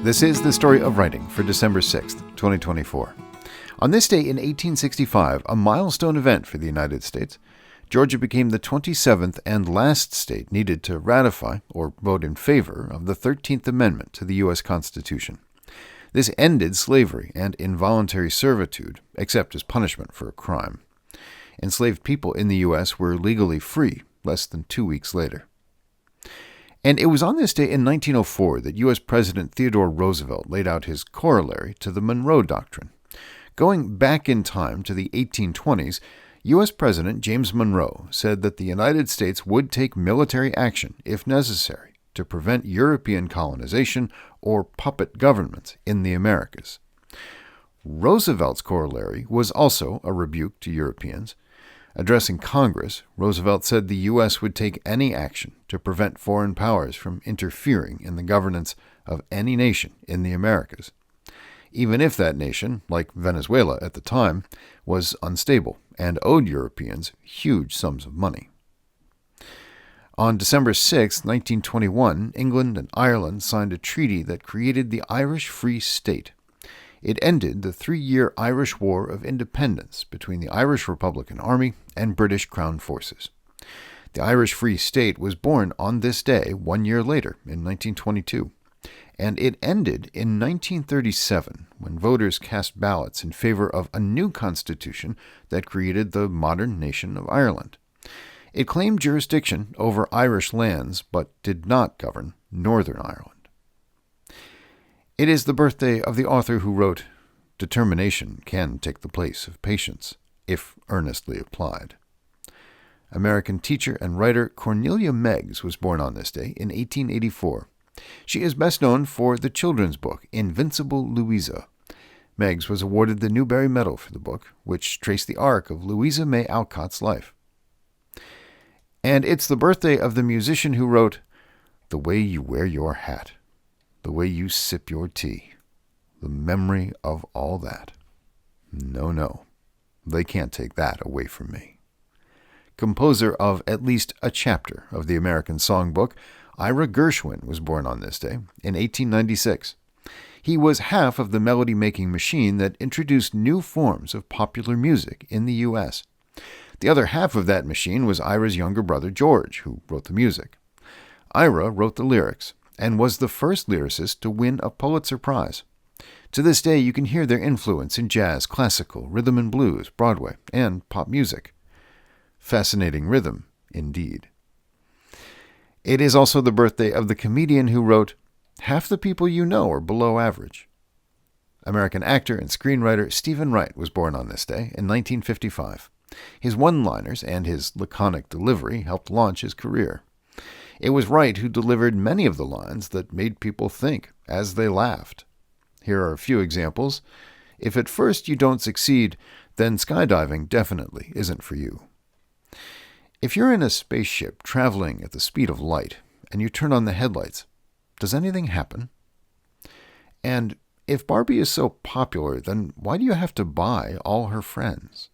This is the story of writing for December 6th, 2024. On this day in 1865, a milestone event for the United States, Georgia became the 27th and last state needed to ratify or vote in favor of the 13th Amendment to the U.S. Constitution. This ended slavery and involuntary servitude, except as punishment for a crime. Enslaved people in the U.S. were legally free less than 2 weeks later. And it was on this day in 1904 that U.S. President Theodore Roosevelt laid out his corollary to the Monroe Doctrine. Going back in time to the 1820s, U.S. President James Monroe said that the United States would take military action, if necessary, to prevent European colonization or puppet government in the Americas. Roosevelt's corollary was also a rebuke to Europeans. Addressing Congress, Roosevelt said the U.S. would take any action to prevent foreign powers from interfering in the governance of any nation in the Americas, even if that nation, like Venezuela at the time, was unstable and owed Europeans huge sums of money. On December 6, 1921, England and Ireland signed a treaty that created the Irish Free State. It ended the 3-year Irish War of Independence between the Irish Republican Army and British Crown forces. The Irish Free State was born on this day 1 year later, in 1922, and it ended in 1937 when voters cast ballots in favor of a new constitution that created the modern nation of Ireland. It claimed jurisdiction over Irish lands, but did not govern Northern Ireland. It is the birthday of the author who wrote, "Determination can take the place of patience, if earnestly applied." American teacher and writer Cornelia Meigs was born on this day in 1884. She is best known for the children's book, Invincible Louisa. Meigs was awarded the Newbery Medal for the book, which traced the arc of Louisa May Alcott's life. And it's the birthday of the musician who wrote, "The way you wear your hat, the way you sip your tea, the memory of all that. No, they can't take that away from me." Composer of at least a chapter of the American Songbook, Ira Gershwin was born on this day in 1896. He was half of the melody-making machine that introduced new forms of popular music in the U.S. The other half of that machine was Ira's younger brother George, who wrote the music. Ira wrote the lyrics and was the first lyricist to win a Pulitzer Prize. To this day, you can hear their influence in jazz, classical, rhythm and blues, Broadway, and pop music. Fascinating rhythm, indeed. It is also the birthday of the comedian who wrote, "Half the people you know are below average." American actor and screenwriter Stephen Wright was born on this day in 1955. His one-liners and his laconic delivery helped launch his career. It was Wright who delivered many of the lines that made people think as they laughed. Here are a few examples. "If at first you don't succeed, then skydiving definitely isn't for you." "If you're in a spaceship traveling at the speed of light and you turn on the headlights, does anything happen?" And "If Barbie is so popular, then why do you have to buy all her friends?"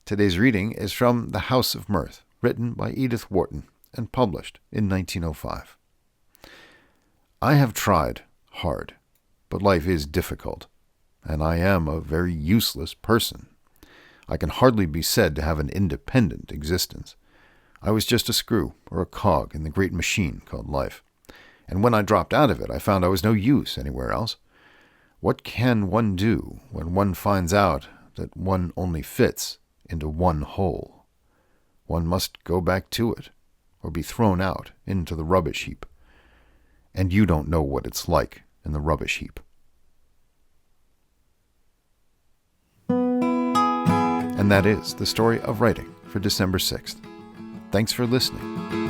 Today's reading is from The House of Mirth, written by Edith Wharton and published in 1905. I have tried hard, but life is difficult, and I am a very useless person. I can hardly be said to have an independent existence. I was just a screw or a cog in the great machine called life, and when I dropped out of it, I found I was no use anywhere else. What can one do when one finds out that one only fits into one hole? One must go back to it, or be thrown out into the rubbish heap. And you don't know what it's like in the rubbish heap. And that is the story of writing for December 6th. Thanks for listening.